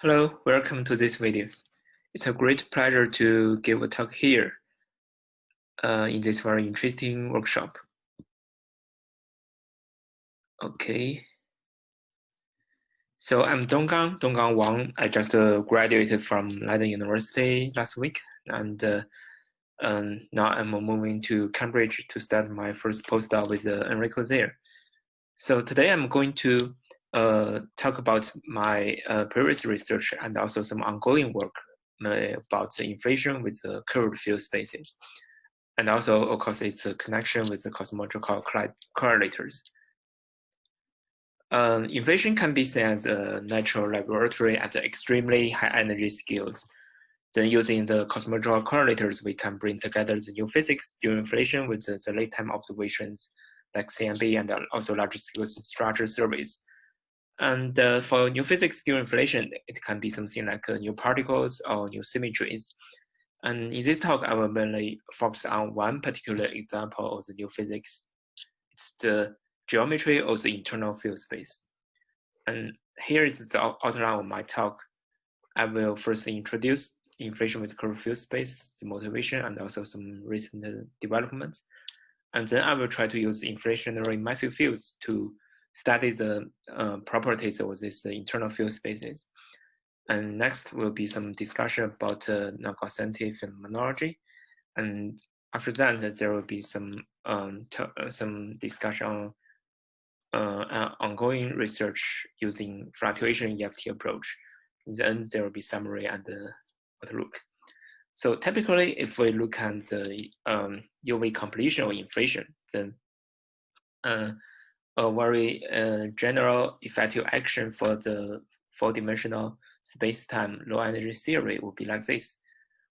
Hello, welcome to this video. It's a great pleasure to give a talk here in this very interesting workshop. Okay. So I'm Donggang Wang. I just graduated from Leiden University last week, and now I'm moving to Cambridge to start my first postdoc with Enrico there. So today I'm going to talk about my previous research and also some ongoing work about the inflation with the curved field spaces. And also, of course, it's a connection with the cosmological correlators. Inflation can be seen as a natural laboratory at extremely high energy scales. Then using the cosmological correlators, we can bring together the new physics during inflation with the late time observations like CMB and also large scale structure surveys. And for new physics during inflation, it can be something like new particles or new symmetries. And in this talk, I will mainly focus on one particular example of the new physics. It's the geometry of the internal field space. And here is the outline of my talk. I will first introduce inflation with curved field space, the motivation, and also some recent developments. And then I will try to use inflationary massive fields to study the properties of these internal field spaces. And next will be some discussion about non-Gaussianity phenomenology. And after that, there will be some discussion on ongoing research using fluctuation EFT approach. Then there will be summary and outlook. So typically, if we look at the UV completion or inflation, then a very general effective action for the four-dimensional space-time low-energy theory would be like this.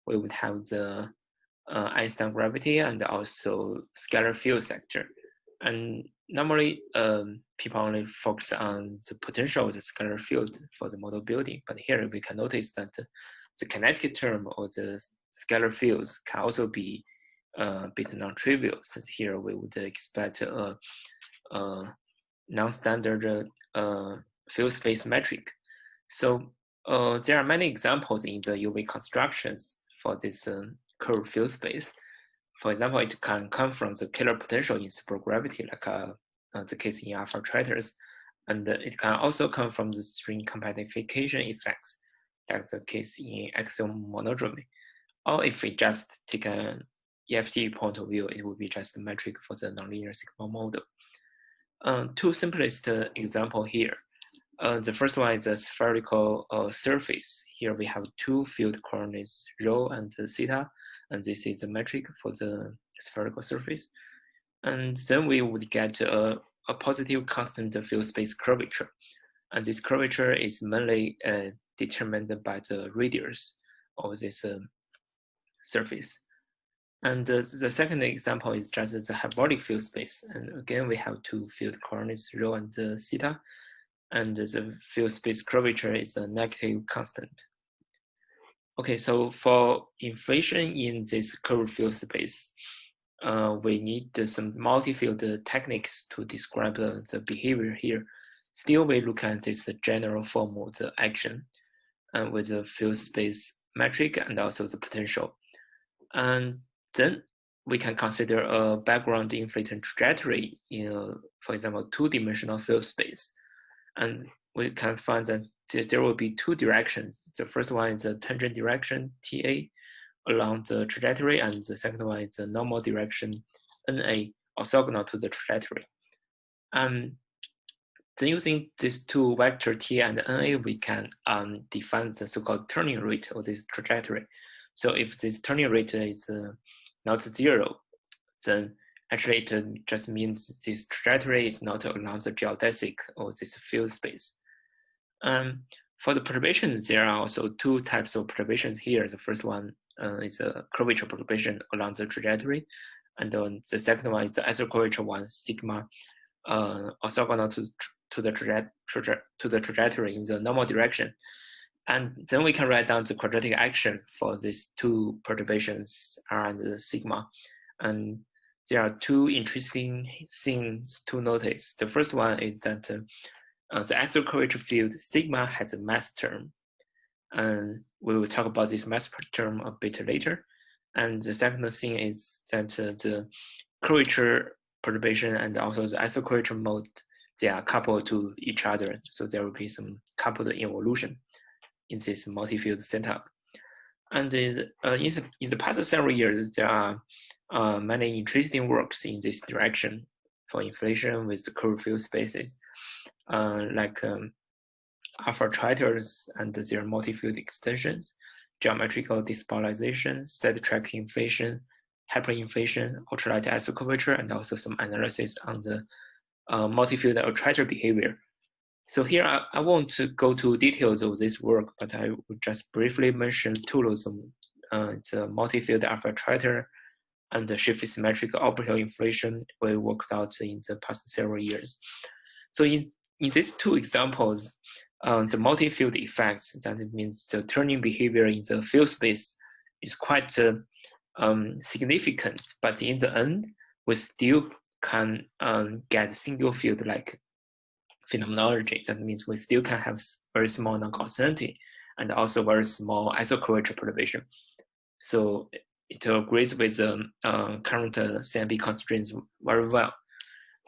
We would have the Einstein gravity and also scalar field sector. And normally, people only focus on the potential of the scalar field for the model building. But here we can notice that the kinetic term of the scalar fields can also be a bit non-trivial. So here we would expect a non-standard field space metric. So there are many examples in the UV constructions for this curved field space. For example, it can come from the Kähler potential in supergravity, like the case in alpha tracers, and it can also come from the string compactification effects, like the case in axial monodromy. Or if we just take an EFT point of view, it would be just a metric for the nonlinear sigma model. Two simplest example here. The first one is a spherical surface. Here we have two field coordinates, rho and theta, and this is a metric for the spherical surface. And then we would get a positive constant field space curvature. And this curvature is mainly determined by the radius of this surface. And the second example is just the hyperbolic field space. And again, we have two field coordinates, rho and theta. And the field space curvature is a negative constant. Okay, so for inflation in this curved field space, we need some multi-field techniques to describe the behavior here. Still, we look at this general form of the action with the field space metric and also the potential. And then we can consider a background inflation trajectory in, for example, two-dimensional field space. And we can find that there will be two directions. The first one is the tangent direction, TA, along the trajectory, and the second one is the normal direction, NA, orthogonal to the trajectory. Then using these two vector T and NA, we can define the so-called turning rate of this trajectory. So if this turning rate is not zero, then actually it just means this trajectory is not along the geodesic of this field space. For the perturbations, there are also two types of perturbations here. The first one is a curvature propagation along the trajectory, and then the second one is the isocurvature one, sigma, orthogonal to the trajectory in the normal direction. And then we can write down the quadratic action for these two perturbations, R and sigma. And there are two interesting things to notice. The first one is that the isocurvature field sigma has a mass term, and we will talk about this mass term a bit later. And the second thing is that the curvature perturbation and also the isocurvature mode, they are coupled to each other, so there will be some coupled involution in this multi-field setup. And in the past several years, there are many interesting works in this direction for inflation with the curved field spaces, like alpha triters and their multi-field extensions, geometrical despolarization, set-track inflation, hyperinflation, ultralight isocurvature, and also some analysis on the multi-field triter behavior. So here I won't go to details of this work, but I will just briefly mention two of them. It's a multi-field alpha triter and the shift symmetrical orbital inflation we worked out in the past several years. So in these two examples, the multi-field effects, that means the turning behavior in the field space, is quite significant, but in the end, we still can get single field like phenomenology. That means we still can have very small non-Gaussianity and also very small isocurvature perturbation. So it agrees with the current CMB constraints very well.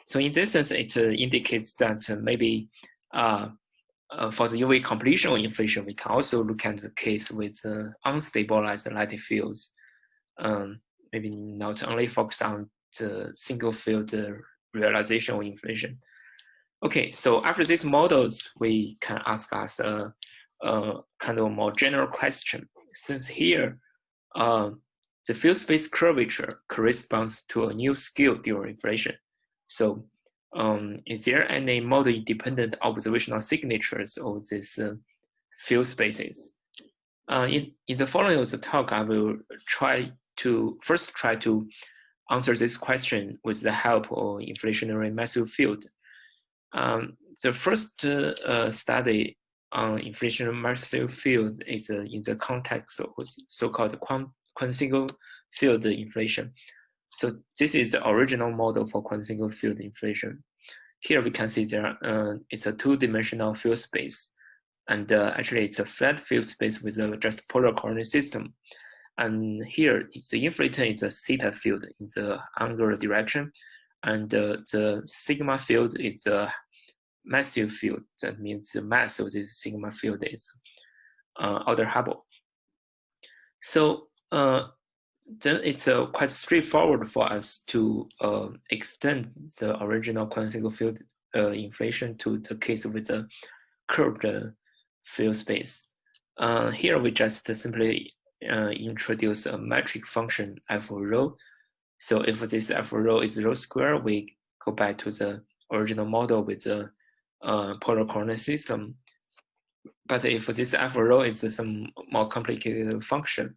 So in this sense, it indicates that maybe for the UV completion inflation, we can also look at the case with unstabilized light fields. Maybe not only focus on the single field realization of inflation. Okay, so after these models, we can ask us a kind of more general question. Since here, the field space curvature corresponds to a new scale during inflation. So is there any model-independent observational signatures of these field spaces? In the following of the talk, I will first try to answer this question with the help of inflationary massive field. The first study on inflationary massive field is in the context of so-called quasi-single field inflation. So this is the original model for quasi-single field inflation. Here we can see there it's a two-dimensional field space, and actually it's a flat field space with a just polar coordinate system. And here the inflaton is a theta field in the angular direction, and the sigma field is a massive field. That means the mass of this sigma field is order Hubble. So then it's quite straightforward for us to extend the original quasi-single field inflation to the case with the curved field space. Here we just simply introduce a metric function f rho. So if this f rho is rho square, we go back to the original model with the polar coordinate system. But if this f rho is some more complicated function,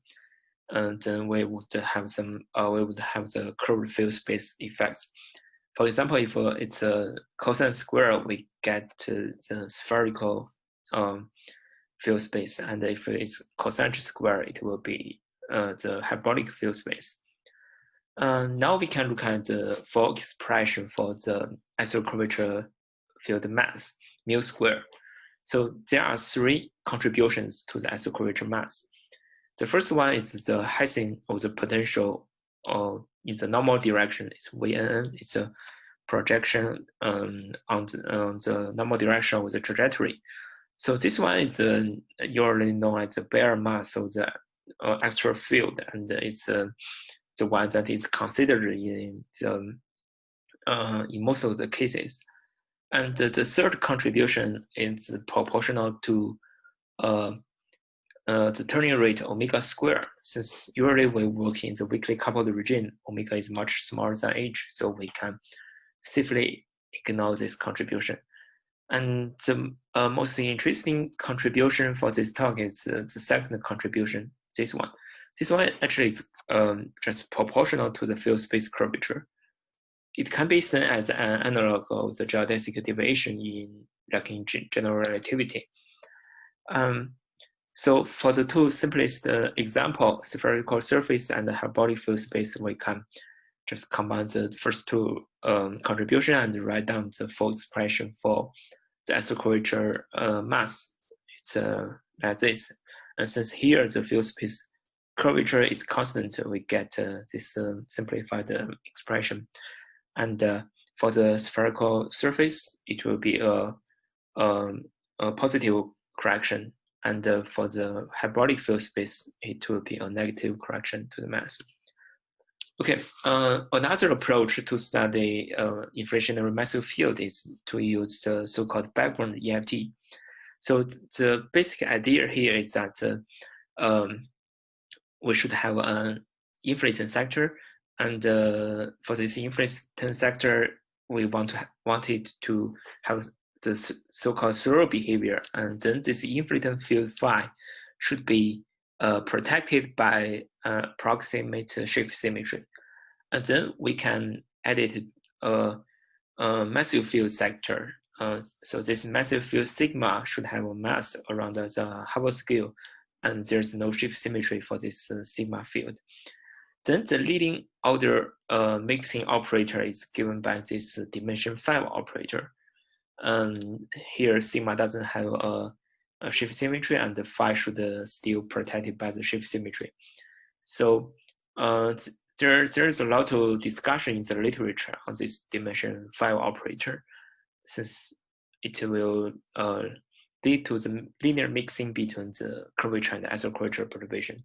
then we would have the curved field space effects. For example, if it's a cosine square, we get the spherical field space, and if it's concentric square, it will be the hyperbolic field space. Now we can look at the full expression for the isocurvature field mass, mu square. So there are three contributions to the isocurvature mass. The first one is the Hessian of the potential in the normal direction. It's Vn. It's a projection on the normal direction of the trajectory. So this one is usually known as the bare mass of the actual field, and it's the one that is considered in most of the cases. And the third contribution is proportional to the turning rate omega square. Since usually we work in the weakly coupled region, omega is much smaller than h, so we can safely ignore this contribution. And the most interesting contribution for this talk is the second contribution, this one. This one actually is just proportional to the field space curvature. It can be seen as an analog of the geodesic deviation in general relativity. So for the two simplest example, spherical surface and the hyperbolic field space, we can just combine the first two contribution and write down the full expression for the isocurvature mass. It's like this. And since here the field space curvature is constant, we get this simplified expression. And for the spherical surface, it will be a positive correction. And for the hyperbolic field space, it will be a negative correction to the mass. Okay, another approach to study inflationary massive field is to use the so-called background EFT. So the basic idea here is that we should have an inflaton sector, and for this inflaton sector, we want it to have the so-called throw behavior, and then this inflaton field phi should be protected by approximate shift symmetry, and then we can edit a massive field sector. So this massive field sigma should have a mass around the Hubble scale, and there's no shift symmetry for this sigma field. Then the leading order mixing operator is given by this dimension 5 operator. Here sigma doesn't have a shift symmetry, and the phi should still protected by the shift symmetry. So there's a lot of discussion in the literature on this dimension 5 operator, since it will lead to the linear mixing between the curvature and iso-curvature perturbation.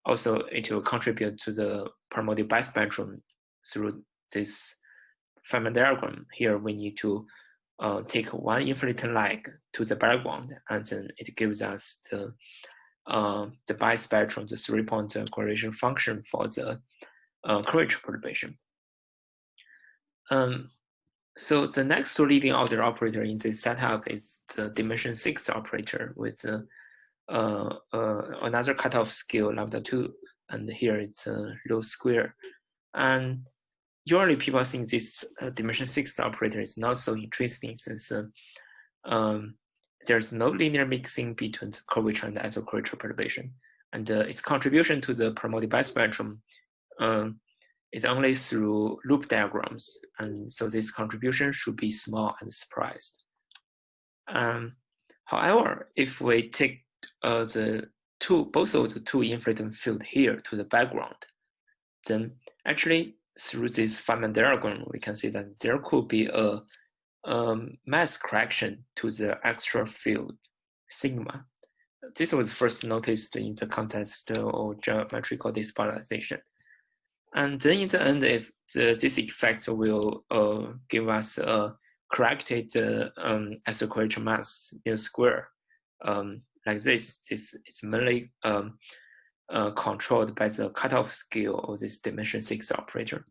Also, it will contribute to the primordial bispectrum through this Feynman diagram. Here we need to take one inflaton leg to the background, and then it gives us the bispectrum, the 3-point correlation function for the curvature perturbation. So the next leading order operator in this setup is the dimension 6 operator with another cutoff scale lambda 2, and here it's rho square. And usually people think this dimension 6 operator is not so interesting, since there's no linear mixing between the curvature and the iso-curvature perturbation, and its contribution to the primordial bispectrum is only through loop diagrams, and so this contribution should be small and surprised. However, if we take both of the two inflaton field here to the background, then actually through this Feynman diagram, we can see that there could be a mass correction to the extra field sigma. This was first noticed in the context of geometrical despolarization. And then in the end, if this effect will give us a corrected iso-curvature mass mu square, like this is mainly controlled by the cutoff scale of this dimension 6 operator.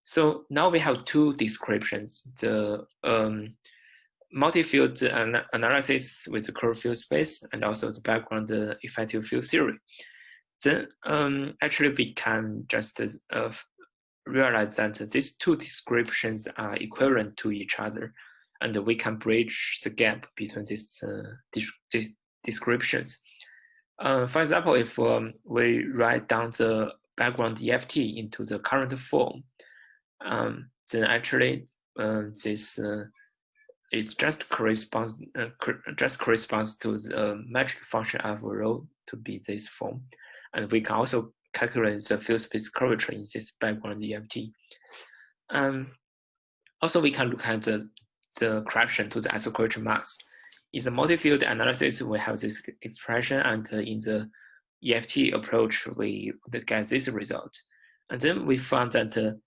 So now we have two descriptions: the multi-field analysis with the curved field space, and also the background effective field theory. Then actually we can just realize that these two descriptions are equivalent to each other, and we can bridge the gap between these descriptions. For example, if we write down the background EFT into the current form, then actually this is just corresponds to the metric function of rho to be this form. And we can also calculate the field space curvature in this background EFT. Also, we can look at the correction to the iso-curvature mass. In the multi-field analysis, we have this expression, and in the EFT approach, we get this result. And then we found that the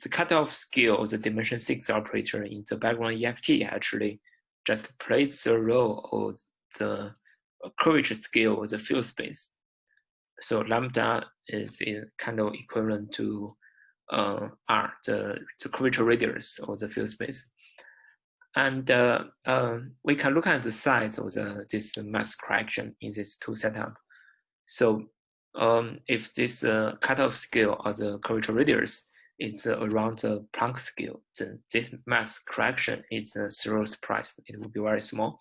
cutoff scale of the dimension 6 operator in the background EFT actually just plays the role of the curvature scale of the field space. So lambda is kind of equivalent to R, the curvature radius of the field space. And we can look at the size of this mass correction in these two setups. So if this cutoff scale of the curvature radius is around the Planck scale, then this mass correction is zero surprise. It will be very small.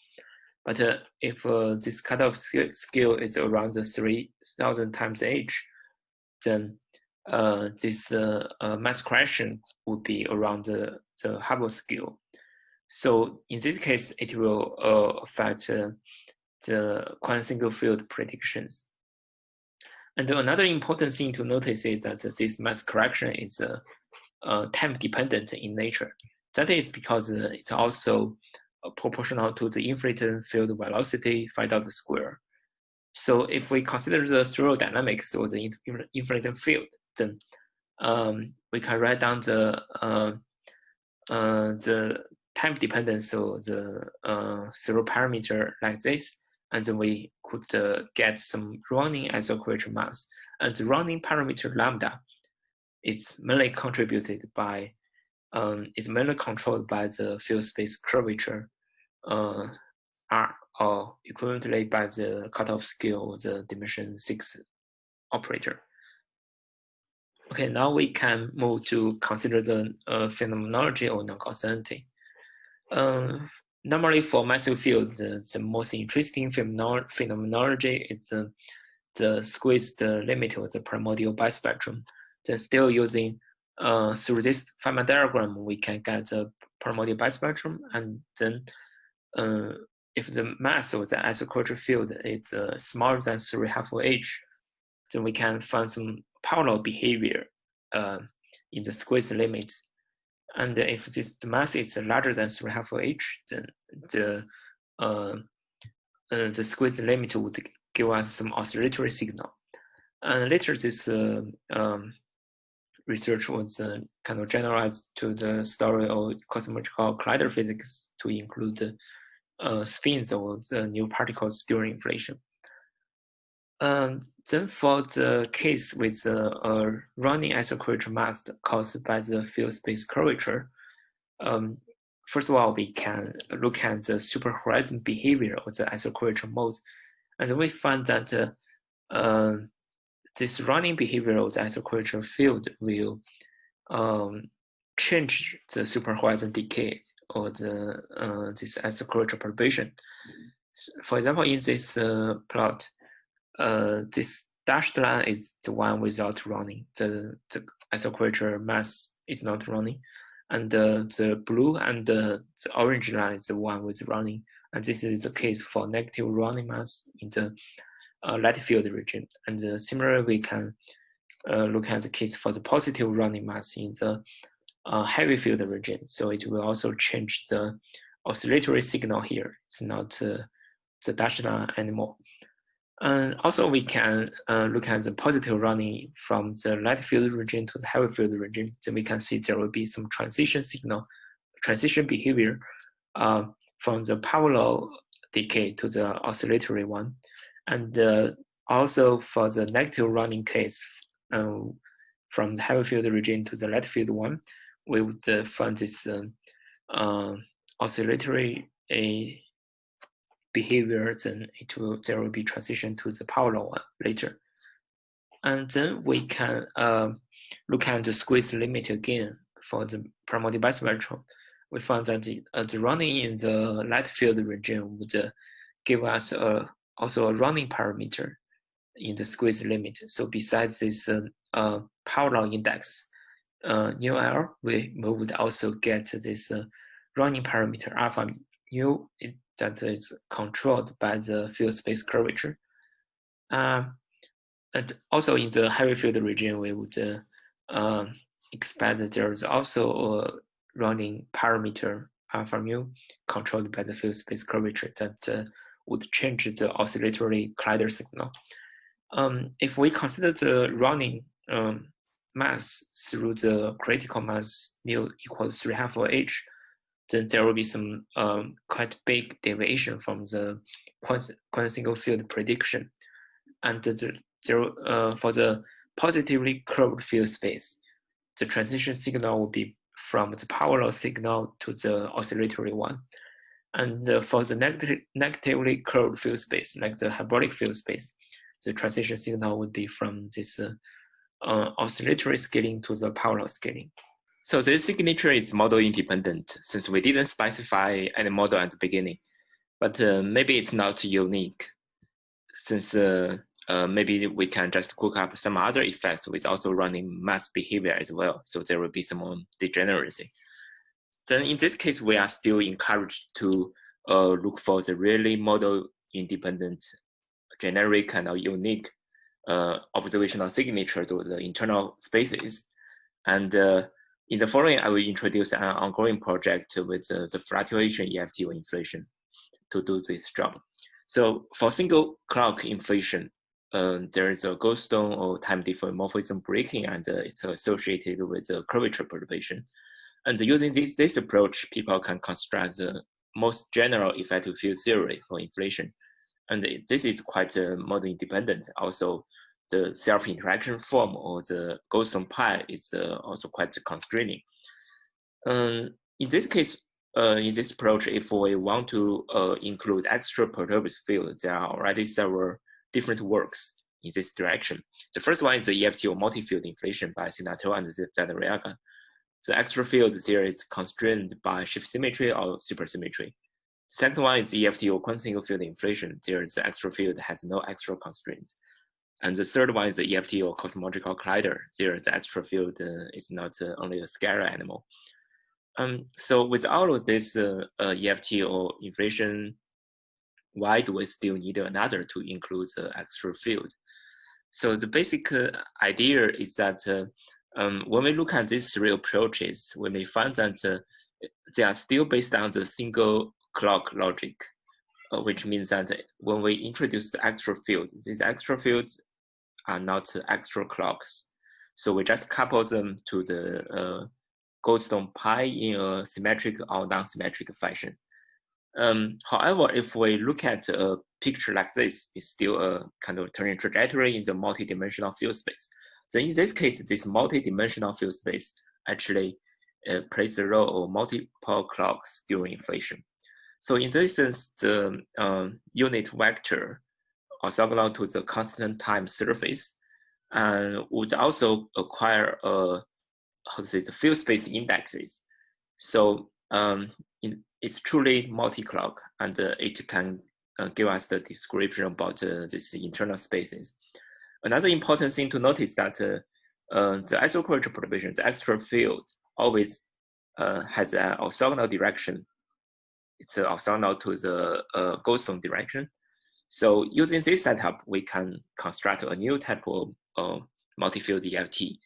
But if this cutoff scale is around the 3,000 times h, then this mass correction would be around the Hubble scale. So in this case, it will affect the quasi-single field predictions. And another important thing to notice is that this mass correction is time dependent in nature. That is because it's also proportional to the inflated field velocity phi dot square. So if we consider the throw dynamics or the inflated field, then we can write down the time dependence of the throw parameter like this, and then we could get some running isoquadrature mass. And the running parameter lambda is mainly contributed by is mainly controlled by the field space curvature R, or equivalently by the cutoff scale of the dimension 6 operator. Okay, now we can move to consider the phenomenology of non-Gaussianity. Normally for massive field, the most interesting phenomenology is the squeezed limit of the primordial bispectrum. Then still using through this Feynman diagram, we can get the primordial bispectrum, and then if the mass of the isoquadrature field is smaller than 3/2 h, then we can find some parallel behavior in the squeeze limit. And if the mass is larger than 3/2 h, then the squeeze limit would give us some oscillatory signal. And later this research was kind of generalized to the story of cosmological collider physics to include spins of the new particles during inflation. Then for the case with a running isoquadrature mass caused by the field space curvature, first of all, we can look at the superhorizon behavior of the isoquadrature modes, and then we find that this running behavior of the isoquadrature field will change the superhorizon decay of the this isoquadrature propagation. For example, in this plot, this dashed line is the one without running. The isoquadrature mass is not running, and the blue and the orange line is the one with running. And this is the case for negative running mass in the light field region. And similarly, we can look at the case for the positive running mass in the heavy field region. So it will also change the oscillatory signal here. It's not the dashed line anymore. And also we can look at the positive running from the light field region to the heavy field region. Then we can see there will be some transition signal, transition behavior from the parallel decay to the oscillatory one. And also for the negative running case from the heavy field region to the light field one, we would find this oscillatory behavior, then there will be transition to the parallel one later. And then we can look at the squeeze limit again for the primordial bispectrum. We found that the running in the light field region would give us also a running parameter in the squeeze limit. So besides this parallel index, nu L, we would also get this running parameter alpha nu that is controlled by the field space curvature. And also in the heavy field region, we would expect that there is also a running parameter alpha mu controlled by the field space curvature that would change the oscillatory collider signal. If we consider the running mass through the critical mass mu equals 3/2 h, then there will be some quite big deviation from the quasi-single field prediction. And for the positively curved field space, the transition signal will be from the parallel signal to the oscillatory one. And for the negatively curved field space, like the hyperbolic field space, the transition signal would be from this oscillatory scaling to the parallel scaling. So this signature is model independent since we didn't specify any model at the beginning, but maybe it's not unique since maybe we can just cook up some other effects with also running mass behavior as well. So there will be some degeneracy. Then in this case, we are still encouraged to look for the really model independent, generic, and unique observational signatures of the internal spaces. And in the following, I will introduce an ongoing project with the fluctuation EFT or inflation to do this job. So for single clock inflation, there is a Goldstone or time diffeomorphism breaking, and it's associated with the curvature propagation. And using this approach, people can construct the most general effective field theory for inflation. And this is quite model independent. Also, the self-interaction form or the Goldstone pi is also quite constraining. In this case, in this approach, if we want to include extra perturbed field, there are already several different works in this direction. The first one is the EFT or multi-field inflation by Sinato and Zadariaga. The extra field there is constrained by shift symmetry or supersymmetry. The second one is EFT or quasi-single field inflation. There the extra field has no extra constraints. And the third one is the EFT or cosmological collider. There the extra field is not only a scalar animal. So with all of this EFT or inflation, why do we still need another to include the extra field? So the basic idea is that when we look at these three approaches, we may find that they are still based on the single clock logic, which means that when we introduce the extra field, these extra fields are not extra clocks. So we just couple them to the Goldstone pi in a symmetric or non-symmetric fashion. However, if we look at a picture like this, it's still a kind of turning trajectory in the multidimensional field space. Then in this case, this multidimensional field space actually plays the role of multiple clocks during inflation. So in this sense, the unit vector orthogonal to the constant time surface and would also acquire the field space indexes. So it's truly multi-clock, and it can give us the description about these internal spaces. Another important thing to notice that the isoquadrature propagation, the extra field, always has an orthogonal direction. It's orthogonal to the Goldstone direction. So using this setup, we can construct a new type of multi-field EFT.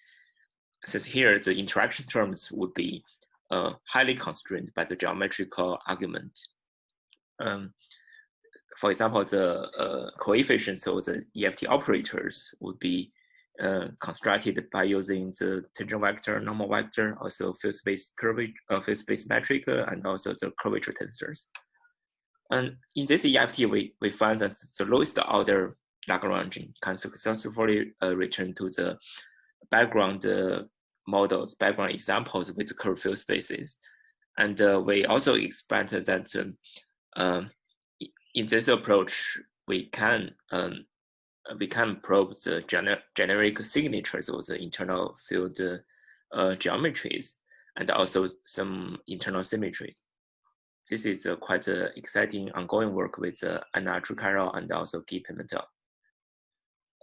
Since here the interaction terms would be highly constrained by the geometrical argument. For example, the coefficients of the EFT operators would be constructed by using the tangent vector, normal vector, also field space metric, and also the curvature tensors. And in this EFT, we find that the lowest order Lagrangian can successfully return to the background models, background examples with the curved field spaces. And we also expect that in this approach, we can probe the generic signatures of the internal field geometries and also some internal symmetries. This is quite exciting ongoing work with Anna Trucaro and also Guy Pimentel.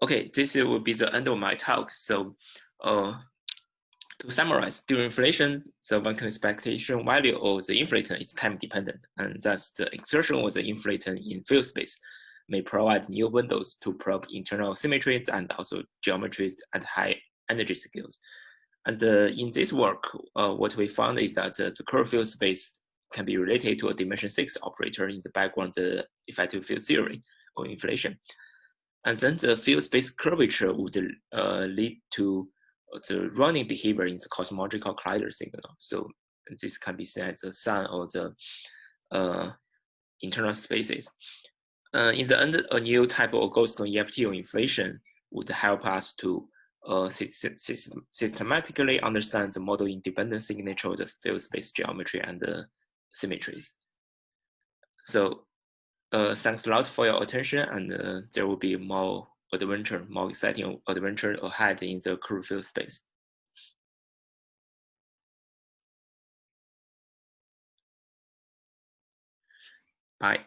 Okay, this will be the end of my talk. So to summarize, during inflation, the Wang expectation value of the inflaton is time dependent, and thus the exertion of the inflaton in field space may provide new windows to probe internal symmetries and also geometries at high energy scales. And in this work, what we found is that the curved field space can be related to a dimension 6 operator in the background effective field theory of inflation. And then the field space curvature would lead to the running behavior in the cosmological collider signal. So this can be seen as a sign of the internal spaces. In the end, a new type of Goldstone EFT or inflation would help us to systematically understand the model independent signature of the field space geometry and the symmetries. So thanks a lot for your attention, and there will be more exciting adventure ahead in the curved field space. Bye.